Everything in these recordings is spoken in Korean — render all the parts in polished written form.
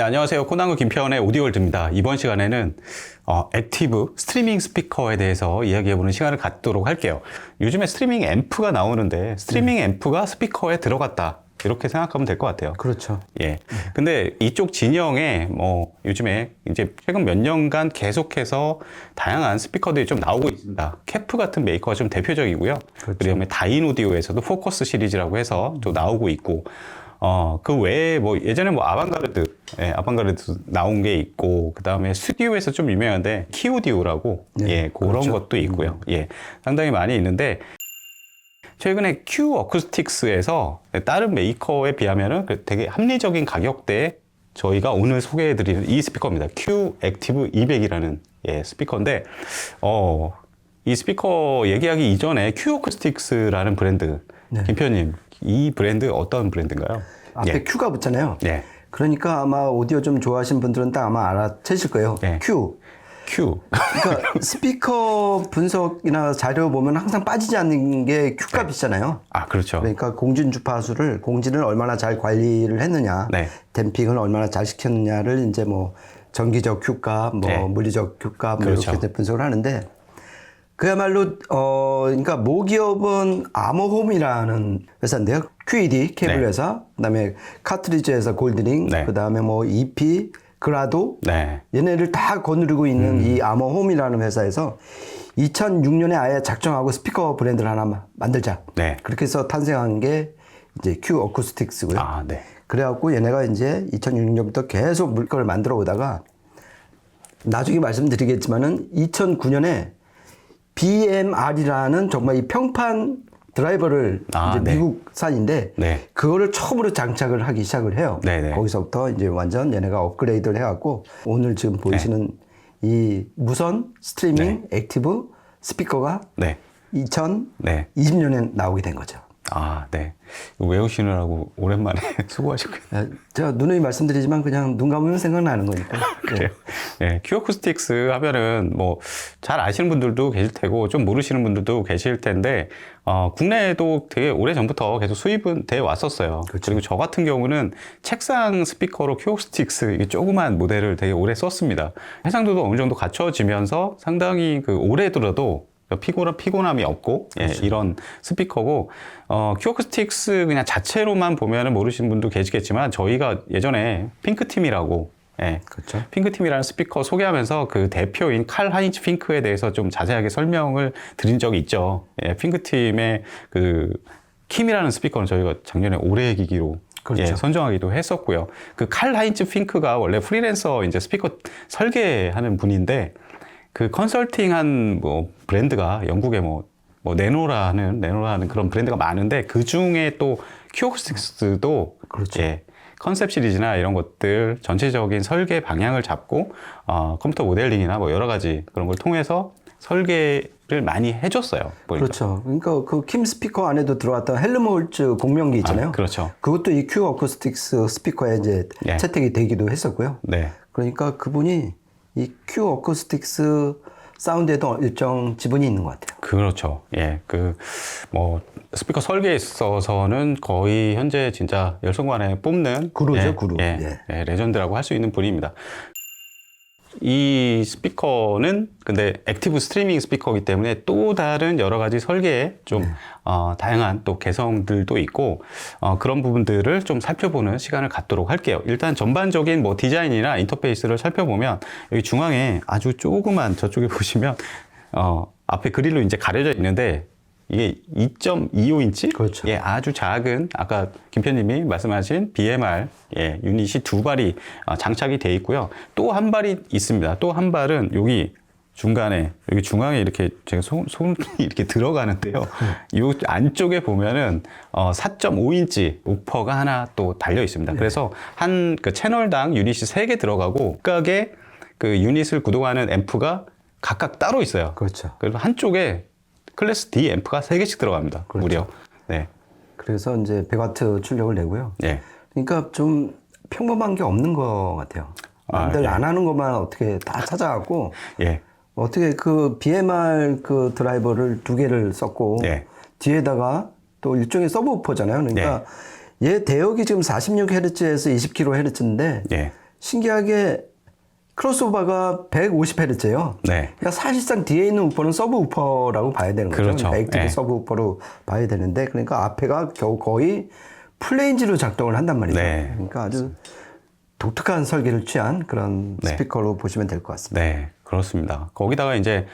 네, 안녕하세요. 코난구 김평원의 오디오월드입니다. 이번 시간에는 액티브 스트리밍 스피커에 대해서 이야기해보는 시간을 갖도록 할게요. 요즘에 스트리밍 앰프가 나오는데 스트리밍 앰프가 스피커에 들어갔다. 이렇게 생각하면 될 것 같아요. 그렇죠. 예. 근데 이쪽 진영에 요즘에 이제 최근 몇 년간 계속해서 다양한 스피커들이 좀 나오고 있습니다. 캐프 같은 메이커가 좀 대표적이고요. 그렇죠. 그다음에 다인오디오에서도 포커스 시리즈라고 해서 또 나오고 있고, 그 외에 예전에 아방가르드, 아방가르드 나온 게 있고, 그 다음에 스튜디오에서 좀 유명한데, 키오디오라고, 네, 그런 그렇죠. 것도 있고요. 상당히 많이 있는데, 최근에 큐 어쿠스틱스에서 다른 메이커에 비하면은 되게 합리적인 가격대에 저희가 오늘 소개해드리는 이 스피커입니다. 큐 액티브 200이라는 스피커인데, 이 스피커 얘기하기 이전에 큐 어쿠스틱스라는 브랜드, 네. 김표님, 이 브랜드 어떤 브랜드인가요? 앞에 Q가 붙잖아요. 네. 그러니까 아마 오디오 좀 좋아하시는 분들은 딱 아마 알아채실 거예요. 네. Q. 그러니까 스피커 분석이나 자료 보면 항상 빠지지 않는 게 Q 값이잖아요. 아, 그렇죠. 그러니까 공진 주파수를 공진을 얼마나 잘 관리를 했느냐, 네. 댐핑을 얼마나 잘 시켰느냐를 이제 정기적 Q 값, 물리적 Q 값 그렇죠. 이렇게 분석을 하는데. 그야말로 그러니까 모기업은 아머홈이라는 회사인데요. QED 케이블 네. 회사, 그다음에 카트리지 회사 골드링, 네. 그다음에 EP, 그라도 네. 얘네를 다 거느리고 있는 이 아머홈이라는 회사에서 2006년에 아예 작정하고 스피커 브랜드를 하나 만들자. 네. 그렇게 해서 탄생한 게 이제 큐 어쿠스틱스고요. 아, 네. 그래갖고 얘네가 이제 2006년부터 계속 물건을 만들어 오다가 나중에 말씀드리겠지만은 2009년에 BMR이라는 정말 이 평판 드라이버를 이제 네. 미국산인데 네. 그거를 처음으로 장착을 하기 시작을 해요. 네네. 거기서부터 이제 완전 얘네가 업그레이드를 해갖고 오늘 지금 보이시는 이 무선 스트리밍 액티브 스피커가 네. 2020년에 나오게 된 거죠. 아, 네. 이거 외우시느라고 오랜만에 수고하셨고요. 제가 누누이 말씀드리지만 그냥 눈 감으면 생각나는 거니까. 그래요. 네. 큐 어쿠스틱스 하면은 잘 아시는 분들도 계실 테고 좀 모르시는 분들도 계실 텐데 국내에도 되게 오래 전부터 계속 수입은 돼 왔었어요. 그렇죠. 그리고 저 같은 경우는 책상 스피커로 큐 어쿠스틱스 이게 조그만 모델을 되게 오래 썼습니다. 해상도도 어느 정도 갖춰지면서 상당히 오래 들어도 피곤함이 없고, 그렇죠. 이런 스피커고, 큐 어쿠스틱스 그냥 자체로만 보면은 모르시는 분도 계시겠지만, 저희가 예전에 핑크팀이라고, 그렇죠. 핑크팀이라는 스피커 소개하면서 그 대표인 칼 하인츠 핑크에 대해서 좀 자세하게 설명을 드린 적이 있죠. 핑크팀의 킴이라는 스피커는 저희가 작년에 올해의 기기로 그렇죠. 선정하기도 했었고요. 그 칼 하인츠 핑크가 원래 프리랜서 이제 스피커 설계하는 분인데, 그 컨설팅한 브랜드가 영국에 네노라는 그런 브랜드가 많은데 그 중에 또 큐 어쿠스틱스도 그렇죠. 컨셉 시리즈나 이런 것들 전체적인 설계 방향을 잡고 컴퓨터 모델링이나 여러 가지 그런 걸 통해서 설계를 많이 해줬어요. 보니까. 그렇죠. 그러니까 그 킴 스피커 안에도 들어왔던 헬름홀츠 공명기 있잖아요. 그렇죠. 그것도 이 큐 어쿠스틱스 스피커에 이제 채택이 되기도 했었고요. 네. 그러니까 그분이 이 큐 어쿠스틱스 사운드에도 일정 지분이 있는 것 같아요. 그렇죠. 스피커 설계에 있어서는 거의 현재 진짜 열성관에 뽑는 그루죠, 그루. 레전드라고 할 수 있는 분입니다. 이 스피커는 근데 액티브 스트리밍 스피커이기 때문에 또 다른 여러 가지 설계에 좀 다양한 또 개성들도 있고 그런 부분들을 좀 살펴보는 시간을 갖도록 할게요. 일단 전반적인 디자인이나 인터페이스를 살펴보면 여기 중앙에 아주 조그만 저쪽에 보시면 앞에 그릴로 이제 가려져 있는데 이게 2.25인치? 그렇죠. 아주 작은, 아까 김편님이 말씀하신 BMR, 유닛이 두 발이 장착이 돼 있고요. 또 한 발이 있습니다. 또 한 발은 여기 중간에, 여기 중앙에 이렇게 제가 손이 이렇게 들어가는데요. 이 안쪽에 보면은 4.5인치 우퍼가 하나 또 달려 있습니다. 그래서 그 채널당 유닛이 3개 들어가고, 각각의 그 유닛을 구동하는 앰프가 각각 따로 있어요. 그렇죠. 그래서 한쪽에 클래스 D 앰프가 3개씩 들어갑니다. 그렇죠. 무려. 네. 그래서 이제 100와트 출력을 내고요. 예. 그러니까 좀 평범한 게 없는 것 같아요. 남들 안 하는 것만 어떻게 다 찾아갖고 어떻게 그 BMR 그 드라이버를 2개를 썼고 뒤에다가 또 일종의 서브우퍼잖아요. 그러니까 얘 대역이 지금 46Hz에서 20kHz인데 신기하게 크로스오버가 150Hz예요. 네. 그러니까 사실상 뒤에 있는 우퍼는 서브 우퍼라고 봐야 되는 거죠. 그렇죠. 액티브 네. 서브 우퍼로 봐야 되는데, 그러니까 앞에가 겨우 거의 플레인지로 작동을 한단 말이죠. 네. 그러니까 아주 독특한 설계를 취한 그런 네. 스피커로 보시면 될 것 같습니다. 네, 그렇습니다. 거기다가 이제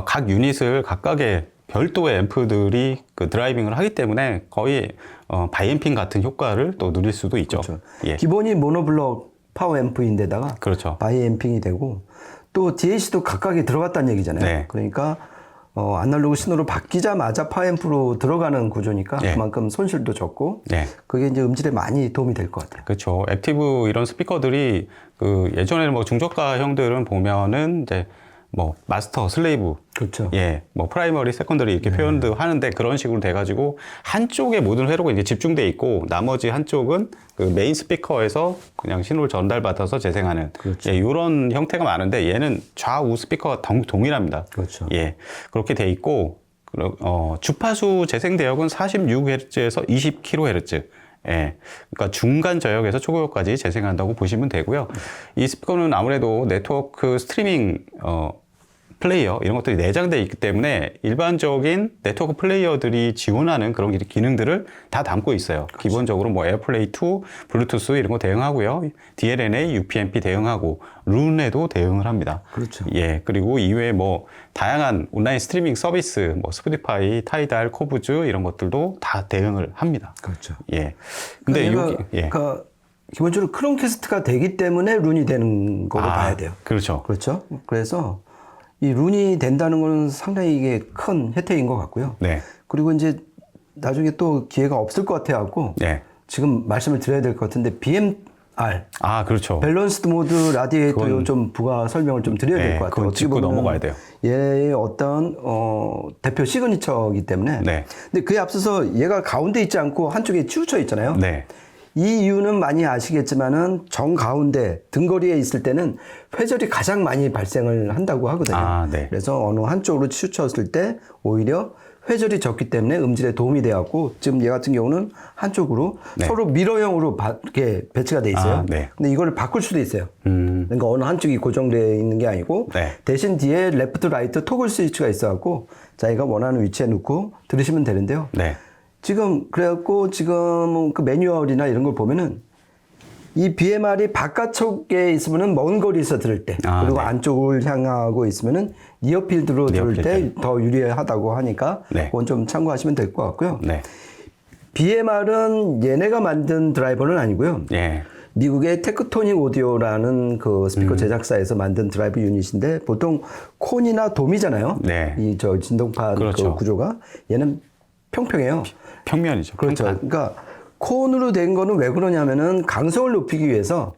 각 유닛을 각각의 별도의 앰프들이 그 드라이빙을 하기 때문에 거의 바이앰핑 같은 효과를 또 누릴 수도 있죠. 그렇죠. 예. 기본이 모노블럭 파워 앰프인데다가 그렇죠. 바이앰핑이 되고 또 DAC도 각각이 들어갔다는 얘기잖아요. 네. 그러니까 아날로그 신호로 바뀌자마자 파앰프로 들어가는 구조니까 네. 그만큼 손실도 적고 네. 그게 이제 음질에 많이 도움이 될 것 같아요. 그렇죠. 액티브 이런 스피커들이 그 예전에는 뭐 중저가 형들은 보면은 이제 뭐 마스터, 슬레이브, 그렇죠. 예, 뭐 프라이머리, 세컨더리 이렇게 표현도 하는데 그런 식으로 돼가지고 한쪽에 모든 회로가 이제 집중돼 있고 나머지 한쪽은 그 메인 스피커에서 그냥 신호를 전달받아서 재생하는 그렇죠. 예, 이런 형태가 많은데 얘는 좌우 스피커가 동일합니다. 그렇죠. 예, 그렇게 돼 있고 주파수 재생 대역은 46Hz에서 20kHz. 예. 그러니까 중간 저역에서 초고역까지 재생한다고 보시면 되고요. 이 스피커는 아무래도 네트워크 스트리밍, 플레이어 이런 것들이 내장되어 있기 때문에 일반적인 네트워크 플레이어들이 지원하는 그런 기능들을 다 담고 있어요. 그렇죠. 기본적으로 뭐 에어플레이 2, 블루투스 이런 거 대응하고요. DLNA, UPnP 대응하고 룬에도 대응을 합니다. 그렇죠. 예. 그리고 이외에 뭐 다양한 온라인 스트리밍 서비스, 뭐 스포티파이, 타이달, 코브즈 이런 것들도 다 대응을 합니다. 그렇죠. 예. 근데 예. 그러니까 기본적으로 크롬캐스트가 되기 때문에 룬이 되는 거로 봐야 돼요. 그렇죠. 그렇죠. 그래서 이 룬이 된다는 건 상당히 이게 큰 혜택인 것 같고요. 네. 그리고 이제 나중에 또 기회가 없을 것 같아갖고 네. 지금 말씀을 드려야 될 것 같은데 BMR 그렇죠. 밸런스드 모드 라디에이터 좀 부가 설명을 좀 드려야 될 것 같아요. 그건 짚고 넘어가야 돼요. 얘의 어떤 대표 시그니처이기 때문에. 네. 근데 그에 앞서서 얘가 가운데 있지 않고 한쪽에 치우쳐 있잖아요. 네. 이 이유는 많이 아시겠지만은 정 가운데 등거리에 있을 때는 회절이 가장 많이 발생을 한다고 하거든요. 네. 그래서 어느 한쪽으로 치우쳤을 때 오히려 회절이 적기 때문에 음질에 도움이 돼갖고 지금 얘 같은 경우는 한쪽으로 네. 서로 미러형으로 이렇게 배치가 돼 있어요. 네. 근데 이걸 바꿀 수도 있어요. 그러니까 어느 한쪽이 고정되어 있는 게 아니고 네. 대신 뒤에 레프트 라이트 토글 스위치가 있어갖고 자기가 원하는 위치에 놓고 들으시면 되는데요. 네. 지금 그래갖고 지금 그 매뉴얼이나 이런 걸 보면은 이 BMR이 바깥쪽에 있으면은 먼 거리에서 들을 때 그리고 네. 안쪽을 향하고 있으면은 니어필드로 들을 때 더 유리하다고 하니까 네. 그건 좀 참고하시면 될 것 같고요. 네. BMR은 얘네가 만든 드라이버는 아니고요. 예. 미국의 테크토닉 오디오라는 그 스피커 제작사에서 만든 드라이브 유닛인데 보통 콘이나 돔이잖아요. 네. 이 저 진동판 그렇죠. 그 구조가 얘는 평평해요. 평면이죠. 그렇죠. 평판. 그러니까 콘으로 된 거는 왜 그러냐면은 강성을 높이기 위해서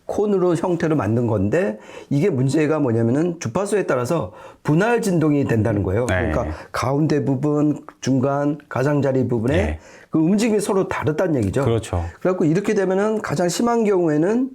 콘으로 형태로 만든 건데 이게 문제가 뭐냐면은 주파수에 따라서 분할 진동이 된다는 거예요. 네. 그러니까 가운데 부분, 중간, 가장자리 부분에 네. 그 움직임이 서로 다르다는 얘기죠. 그렇죠. 그래갖고 이렇게 되면은 가장 심한 경우에는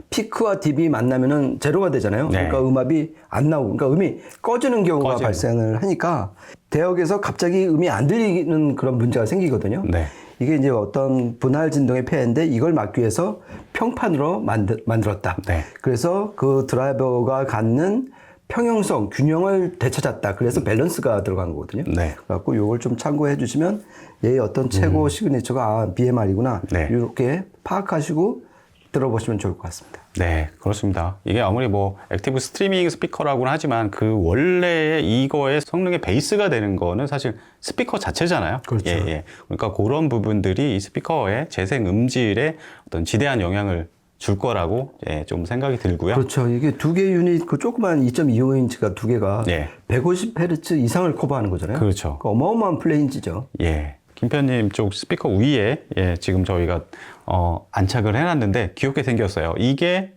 피크와 딥이 만나면은 제로가 되잖아요. 네. 그러니까 음압이 안 나오고, 그러니까 음이 꺼지는 경우가 꺼지는. 발생을 하니까 대역에서 갑자기 음이 안 들리는 그런 문제가 생기거든요. 네. 이게 이제 어떤 분할 진동의 폐해인데 이걸 막기 위해서 평판으로 만들었다. 네. 그래서 그 드라이버가 갖는 평형성, 균형을 되찾았다. 그래서 밸런스가 들어간 거거든요. 네. 그래갖고 요걸 좀 참고해 주시면 얘의 어떤 최고 시그니처가 BMR이구나. 네. 이렇게 파악하시고 들어보시면 좋을 것 같습니다. 네, 그렇습니다. 이게 아무리 뭐 액티브 스트리밍 스피커라고는 하지만 그 원래 이거의 성능의 베이스가 되는 거는 사실 스피커 자체잖아요. 그렇죠. 예. 그러니까 그런 부분들이 이 스피커의 재생 음질에 어떤 지대한 영향을 줄 거라고 좀 생각이 들고요. 그렇죠. 이게 두 개 유닛, 그 조그만 2.25인치가 두 개가 예. 150Hz 이상을 커버하는 거잖아요. 그렇죠. 그러니까 어마어마한 플레인지죠. 예. 김편님 쪽 스피커 위에 지금 저희가 안착을 해놨는데 귀엽게 생겼어요. 이게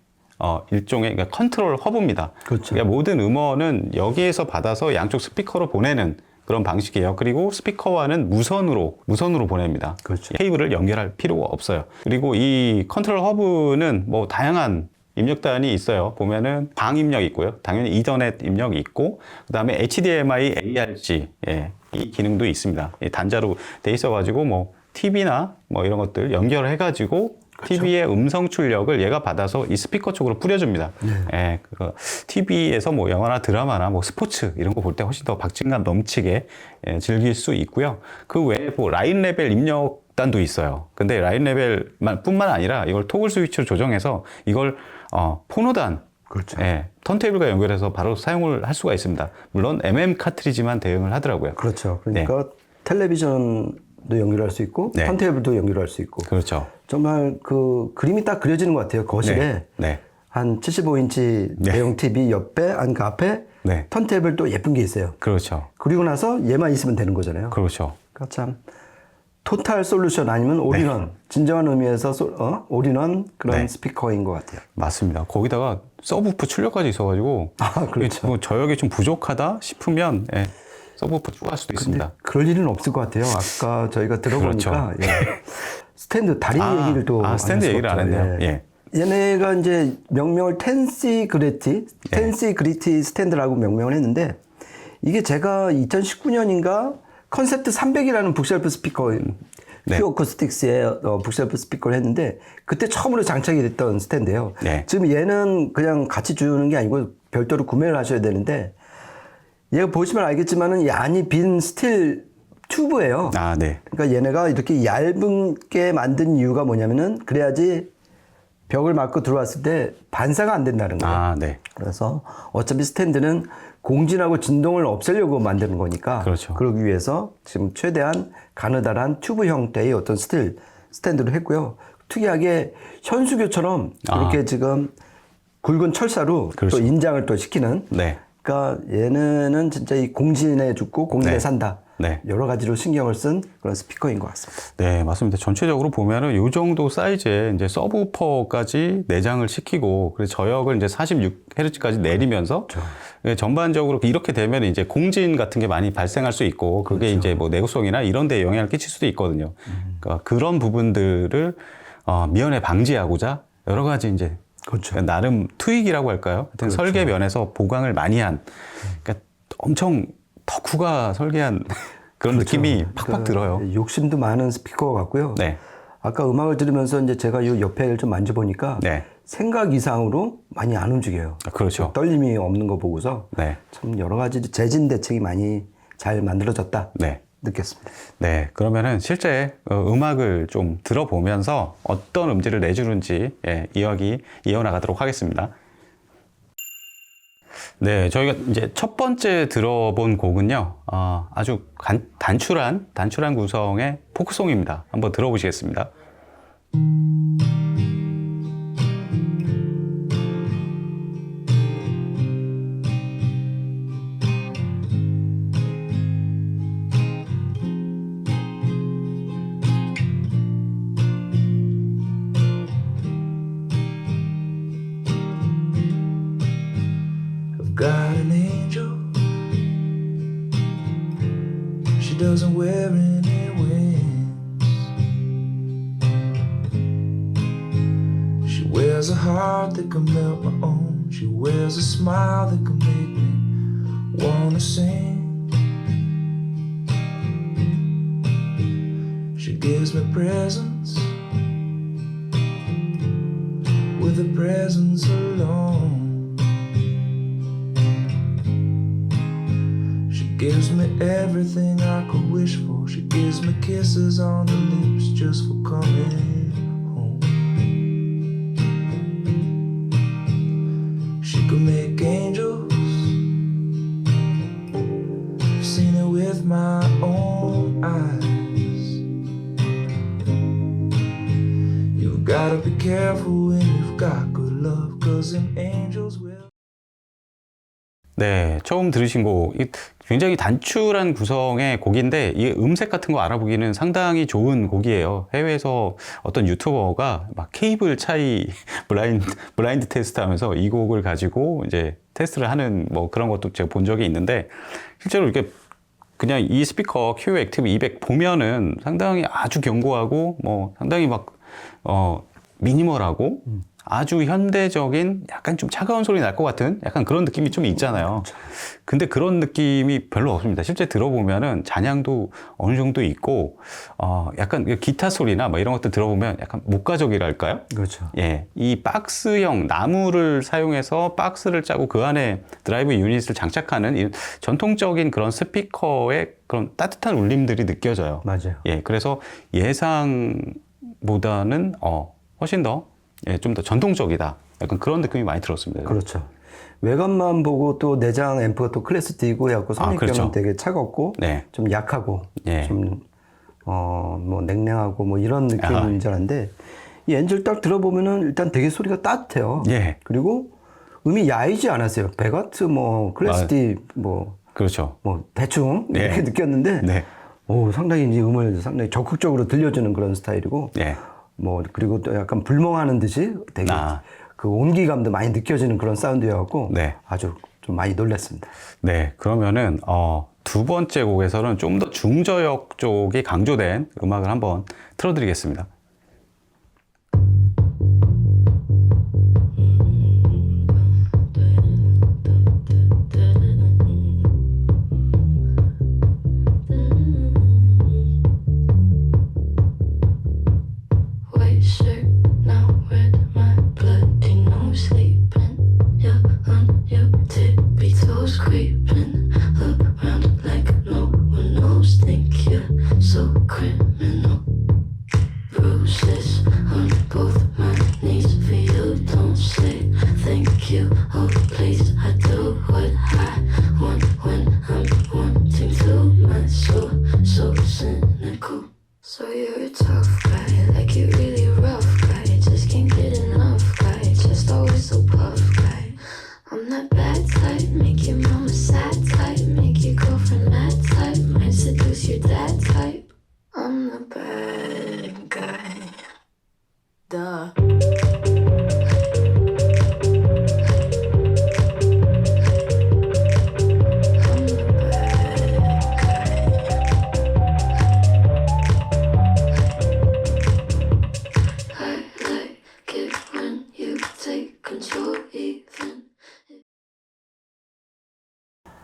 일종의 그러니까 컨트롤 허브입니다. 그렇죠. 그러니까 모든 음원은 여기에서 받아서 양쪽 스피커로 보내는 그런 방식이에요. 그리고 스피커와는 무선으로 보냅니다. 그렇죠. 케이블을 연결할 필요가 없어요. 그리고 이 컨트롤 허브는 뭐 다양한 입력단이 있어요. 보면은 방 입력 있고요. 당연히 이더넷 입력이 있고, 그 다음에 HDMI, ARC, 이 기능도 있습니다. 단자로 돼 있어가지고 뭐 TV나 뭐 이런 것들 연결해가지고 TV의 음성 출력을 얘가 받아서 이 스피커 쪽으로 뿌려줍니다. 예, 그 TV에서 뭐 영화나 드라마나 뭐 스포츠 이런 거 볼 때 훨씬 더 박진감 넘치게 즐길 수 있고요. 그 외에 뭐 라인 레벨 입력단도 있어요. 근데 라인 레벨뿐만 아니라 이걸 토글 스위치로 조정해서 이걸 포노단, 그렇죠. 예, 턴테이블과 연결해서 바로 사용을 할 수가 있습니다. 물론 MM 카트리지만 대응을 하더라고요. 그렇죠. 그러니까 텔레비전도 연결할 수 있고 턴테이블도 연결할 수 있고. 그렇죠. 정말 그 그림이 딱 그려지는 것 같아요. 거실에 한 75인치 대형 TV 옆에 그 앞에 턴테이블 또 예쁜 게 있어요. 그렇죠. 그리고 나서 얘만 있으면 되는 거잖아요. 그렇죠. 그러니까 참 토탈 솔루션 아니면 올인원 진정한 의미에서 올인원 그런 스피커인 것 같아요. 맞습니다. 거기다가 서브우프 출력까지 있어가지고 그렇죠. 뭐 저역이 좀 부족하다 싶으면 서브우프 추가할 수도 있습니다. 그럴 일은 없을 것 같아요. 아까 저희가 들어보니까 그렇죠. 스탠드 다리 얘기를 또 스탠드 얘기를 안 했네요. 얘네가 이제 명명을 텐시 그리티 스탠드라고 명명을 했는데 이게 제가 2019년인가 컨셉트 300이라는 북셀프 스피커 퓨어코스틱스의 북셀프 스피커를 했는데 그때 처음으로 장착이 됐던 스탠드예요. 지금 얘는 그냥 같이 주는 게 아니고 별도로 구매를 하셔야 되는데 얘가 보시면 알겠지만은 이 안이 빈 스틸 튜브예요. 그러니까 얘네가 이렇게 얇게 만든 이유가 뭐냐면은 그래야지 벽을 맞고 들어왔을 때 반사가 안 된다는 거예요. 그래서 어차피 스탠드는 공진하고 진동을 없애려고 만드는 거니까 그러기 위해서 지금 최대한 가느다란 튜브 형태의 어떤 스탠드로 했고요. 특이하게 현수교처럼 이렇게 지금 굵은 철사로 또 인장을 또 시키는 그러니까 얘는 진짜 이 공진에 죽고 공진에 산다. 여러 가지로 신경을 쓴 그런 스피커인 것 같습니다. 네, 맞습니다. 전체적으로 보면은 이 정도 사이즈에 이제 서브우퍼까지 내장을 시키고 그래서 저역을 이제 46Hz까지 내리면서 전반적으로 이렇게 되면 이제 공진 같은 게 많이 발생할 수 있고 그게 이제 뭐 내구성이나 이런 데 영향을 끼칠 수도 있거든요. 그러니까 그런 부분들을 미연에 방지하고자 여러 가지 이제 그러니까 나름 투익이라고 할까요? 하여튼 설계 면에서 보강을 많이 한 그러니까 엄청 덕후가 설계한 그런 느낌이 팍팍 들어요. 욕심도 많은 스피커 같고요. 아까 음악을 들으면서 이제 제가 이 옆에를 좀 만져보니까 생각 이상으로 많이 안 움직여요. 떨림이 없는 거 보고서 참 여러 가지 재진 대책이 많이 잘 만들어졌다 느꼈습니다. 그러면은 실제 음악을 좀 들어보면서 어떤 음질을 내주는지 이어나가도록 하겠습니다. 저희가 이제 첫 번째 들어본 곡은요, 아주 단출한 구성의 포크송입니다. 한번 들어보시겠습니다. Got an angel. She doesn't wear any wings. She wears a heart that can melt my own. She wears a smile that can make me wanna sing. She gives me presents with a presence alone. Gives me everything I could wish for. She gives me kisses on the lips just for coming home. She could make angels. I've seen it with my own eyes. You've gotta be careful when you've got good love, 'cause them angels will. 처음 들으신 곡, 굉장히 단출한 구성의 곡인데 이 음색 같은 거 알아보기는 상당히 좋은 곡이에요. 해외에서 어떤 유튜버가 막 케이블 차이 블라인드 테스트 하면서 이 곡을 가지고 이제 테스트를 하는 뭐 그런 것도 제가 본 적이 있는데 실제로 이렇게 그냥 이 스피커 Q 액티브 200 보면은 상당히 아주 견고하고 뭐 상당히 막 미니멀하고 아주 현대적인 약간 좀 차가운 소리 날 것 같은 약간 그런 느낌이 좀 있잖아요. 근데 그런 느낌이 별로 없습니다. 실제 들어보면은 잔향도 어느 정도 있고, 약간 기타 소리나 뭐 이런 것들 들어보면 약간 목가적이랄까요? 그렇죠. 예. 이 박스형 나무를 사용해서 박스를 짜고 그 안에 드라이브 유닛을 장착하는 이 전통적인 그런 스피커의 그런 따뜻한 울림들이 느껴져요. 맞아요. 예. 그래서 예상보다는, 훨씬 더 예, 좀 더 전통적이다. 약간 그런 느낌이 많이 들었습니다. 그렇죠. 외관만 보고 또 내장 앰프가 또 클래스 D고 해갖고 선입견은 그렇죠. 되게 차갑고 네. 좀 약하고 예. 좀 뭐 냉랭하고 뭐 이런 느낌인 줄 알았는데 이 엔젤 딱 들어보면은 일단 되게 소리가 따뜻해요. 예. 그리고 음이 야이지 않았어요. 베가트 뭐 클래스 D 그렇죠. 뭐 대충 네. 이렇게 느꼈는데 네. 오, 상당히 이제 음을 상당히 적극적으로 들려주는 그런 스타일이고 예. 뭐 그리고 또 약간 불멍하는 듯이 되게 그 온기감도 많이 느껴지는 그런 사운드여갖고 네. 아주 좀 많이 놀랐습니다. 네. 그러면은, 두 번째 곡에서는 좀 더 중저역 쪽이 강조된 음악을 한번 틀어드리겠습니다. So you're a tough guy, like you really rough guy. Just can't get enough guy, just always so puff guy. I'm that bad type, make your mama sad type, make your girlfriend mad type, might seduce your dad type. I'm the bad guy. Duh.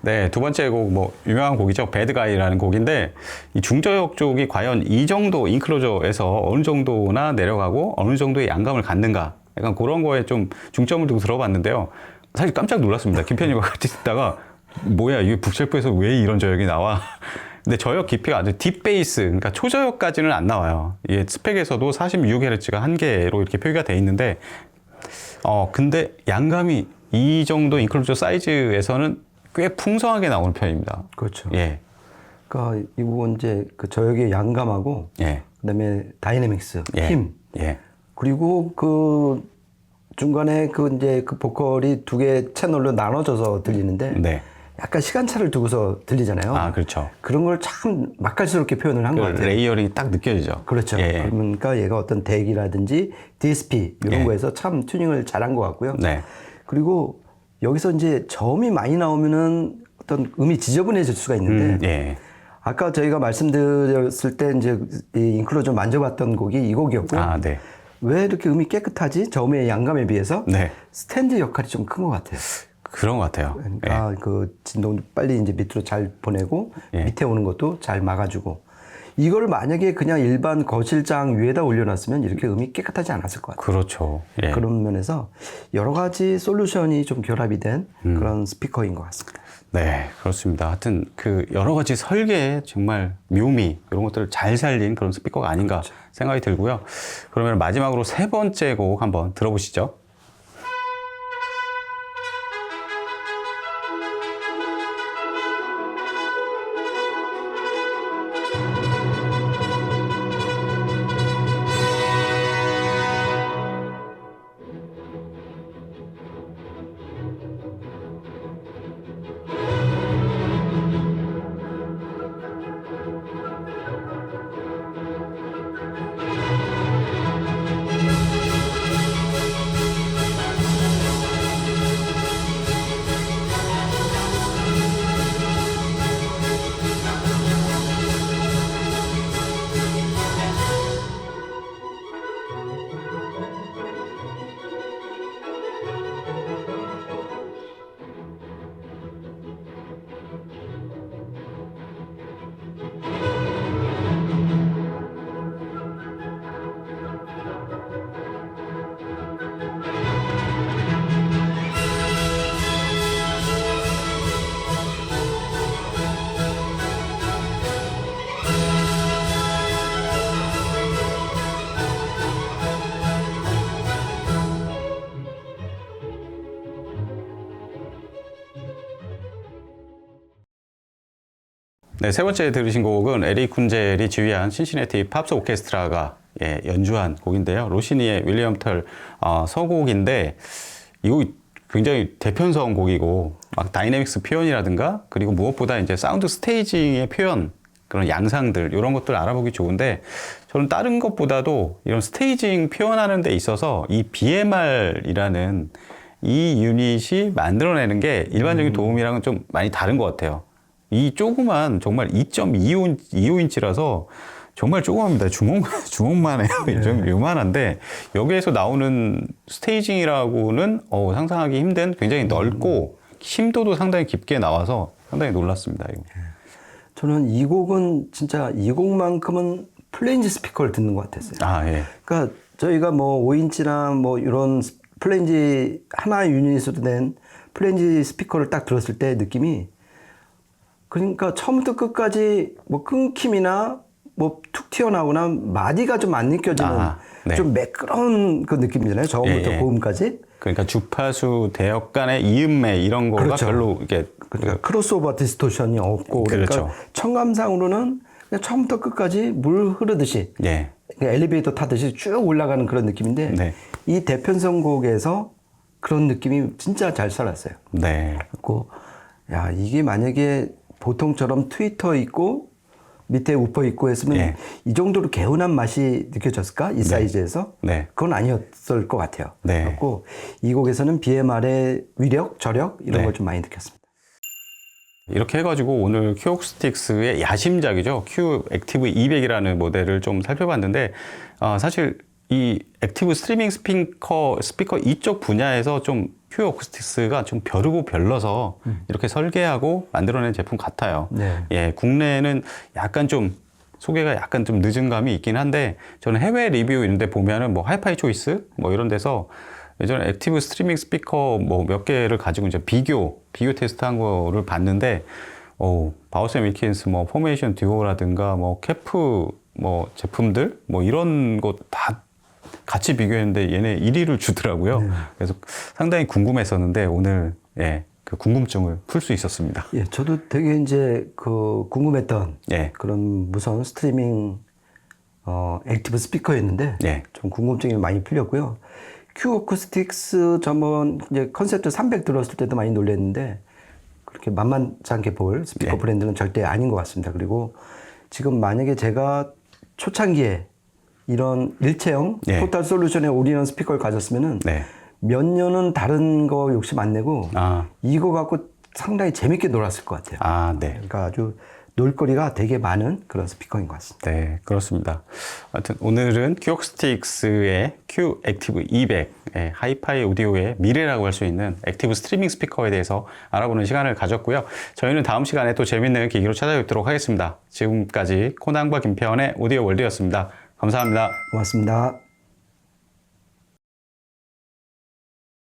네, 두 번째 곡, 뭐, 유명한 곡이죠. 배드가이라는 곡인데, 이 중저역 쪽이 과연 이 정도 인클로저에서 어느 정도나 내려가고 어느 정도의 양감을 갖는가. 약간 그런 거에 좀 중점을 두고 들어봤는데요. 사실 깜짝 놀랐습니다. 김편님과 같이 듣다가, 뭐야, 이게 북쉘프에서 왜 이런 저역이 나와? 근데 저역 깊이가 아주 딥베이스, 그러니까 초저역까지는 안 나와요. 이게 스펙에서도 46Hz가 한 개로 이렇게 표기가 돼 있는데, 근데 양감이 이 정도 인클로저 사이즈에서는 꽤 풍성하게 나오는 편입니다. 그렇죠. 예. 그러니까 이 부분 이제 그 저역의 양감하고 예. 그다음에 다이내믹스, 예. 힘, 예. 그리고 그 중간에 그 이제 그 보컬이 두 개 채널로 나눠져서 들리는데 네. 약간 시간차를 두고서 들리잖아요. 아, 그렇죠. 그런 걸 참 맛깔스럽게 표현을 한 것 같아요. 레이어링이 딱 느껴지죠. 그렇죠. 예. 그러니까 얘가 어떤 대기라든지 DSP 이런 예. 거에서 참 튜닝을 잘한 것 같고요. 네. 그리고 여기서 이제 저음이 많이 나오면은 어떤 음이 지저분해질 수가 있는데 예. 아까 저희가 말씀드렸을 때 이제 이 인클로저 만져봤던 곡이 이 곡이었고요. 아, 네. 왜 이렇게 음이 깨끗하지? 저음의 양감에 비해서 네. 스탠드 역할이 좀 큰 것 같아요. 그런 것 같아요. 그러니까 그 진동 빨리 이제 밑으로 잘 보내고 예. 밑에 오는 것도 잘 막아주고 이걸 만약에 그냥 일반 거실장 위에다 올려놨으면 이렇게 음이 깨끗하지 않았을 것 같아요. 그렇죠. 예. 그런 면에서 여러 가지 솔루션이 좀 결합이 된 그런 스피커인 것 같습니다. 네, 그렇습니다. 하여튼 그 여러 가지 설계의 정말 묘미 이런 것들을 잘 살린 그런 스피커가 아닌가 생각이 들고요. 그러면 마지막으로 세 번째 곡 한번 들어보시죠. 네, 세 번째 들으신 곡은 에릭 쿤젤이 지휘한 신시내티 팝스 오케스트라가 연주한 곡인데요. 로시니의 윌리엄 털 서곡인데 이 곡이 굉장히 대편성 곡이고 막 다이내믹스 표현이라든가 그리고 무엇보다 이제 사운드 스테이징의 표현 그런 양상들 이런 것들 알아보기 좋은데 저는 다른 것보다도 이런 스테이징 표현하는 데 있어서 이 BMR이라는 이 유닛이 만들어내는 게 일반적인 도움이랑은 좀 많이 다른 것 같아요. 이 조그만 정말 2.25인치라서 정말 조그맣니다. 주먹만 해요. 좀 요만한데 여기에서 나오는 스테이징이라고는 상상하기 힘든 굉장히 넓고 심도도 상당히 깊게 나와서 상당히 놀랐습니다. 이거. 저는 이 곡은 진짜 이 곡만큼은 플레인지 스피커를 듣는 것 같았어요. 아, 예. 그러니까 저희가 뭐 5인치나 뭐 이런 플레인지 하나 유닛으로 된 플레인지 스피커를 딱 들었을 때 느낌이 그러니까 처음부터 끝까지 뭐 끊김이나 뭐 툭 튀어나오거나 마디가 좀 안 느껴지는 네. 좀 매끄러운 그 느낌이잖아요. 저음부터 예. 고음까지. 그러니까 주파수 대역 간의 이음매 이런 거가 그렇죠. 별로 이렇게 그러니까 크로스오버 디스토션이 없고 그러니까 그렇죠. 청감상으로는 그냥 처음부터 끝까지 물 흐르듯이 예. 그러니까 엘리베이터 타듯이 쭉 올라가는 그런 느낌인데 네. 이 대편성곡에서 그런 느낌이 진짜 잘 살았어요. 네. 그리고 야 이게 만약에 보통처럼 트위터 있고 밑에 우퍼 있고 했으면 예. 이 정도로 개운한 맛이 느껴졌을까? 이 사이즈에서? 네. 그건 아니었을 것 같아요. 네. 그렇고 이 곡에서는 BMR의 위력, 저력 이런 네. 걸 좀 많이 느꼈습니다. 이렇게 해가지고 오늘 큐옥스틱스의 야심작이죠. 큐 액티브 200이라는 모델을 좀 살펴봤는데 사실 이 액티브 스트리밍 스피커 이쪽 분야에서 좀 큐옥스틱스가 좀 벼르고 별러서 이렇게 설계하고 만들어낸 제품 같아요. 네. 예, 국내에는 약간 좀 소개가 약간 좀 늦은 감이 있긴 한데 저는 해외 리뷰 이런 데 보면은 뭐 하이파이 초이스 뭐 이런 데서 예전에 액티브 스트리밍 스피커 뭐 몇 개를 가지고 이제 비교 테스트 한 거를 봤는데 바우스 앤 윌킨스 뭐 포메이션 듀오라든가 뭐 캐프 뭐 제품들 뭐 이런 거 다 같이 비교했는데 얘네 1위를 주더라고요. 네. 그래서 상당히 궁금했었는데 오늘 그 궁금증을 풀 수 있었습니다. 예, 저도 되게 이제 그 궁금했던 예. 그런 무선 스트리밍 액티브 스피커였는데 예. 좀 궁금증이 많이 풀렸고요. 큐 어쿠스틱스 전번 이제 컨셉트 300 들었을 때도 많이 놀랐는데 그렇게 만만치 않게 볼 스피커 예. 브랜드는 절대 아닌 것 같습니다. 그리고 지금 만약에 제가 초창기에 이런 일체형 예. 토탈 솔루션의 올인원 스피커를 가졌으면은 네. 몇 년은 다른 거 욕심 안 내고 이거 갖고 상당히 재밌게 놀았을 것 같아요. 네. 그러니까 아주 놀거리가 되게 많은 그런 스피커인 것 같습니다. 네, 그렇습니다. 하여튼 오늘은 큐옥스틱스의 큐 액티브 200 하이파이 오디오의 미래라고 할 수 있는 액티브 스트리밍 스피커에 대해서 알아보는 시간을 가졌고요. 저희는 다음 시간에 또 재밌는 기기로 찾아뵙도록 하겠습니다. 지금까지 코난과 김태원의 오디오 월드였습니다. 감사합니다. 고맙습니다.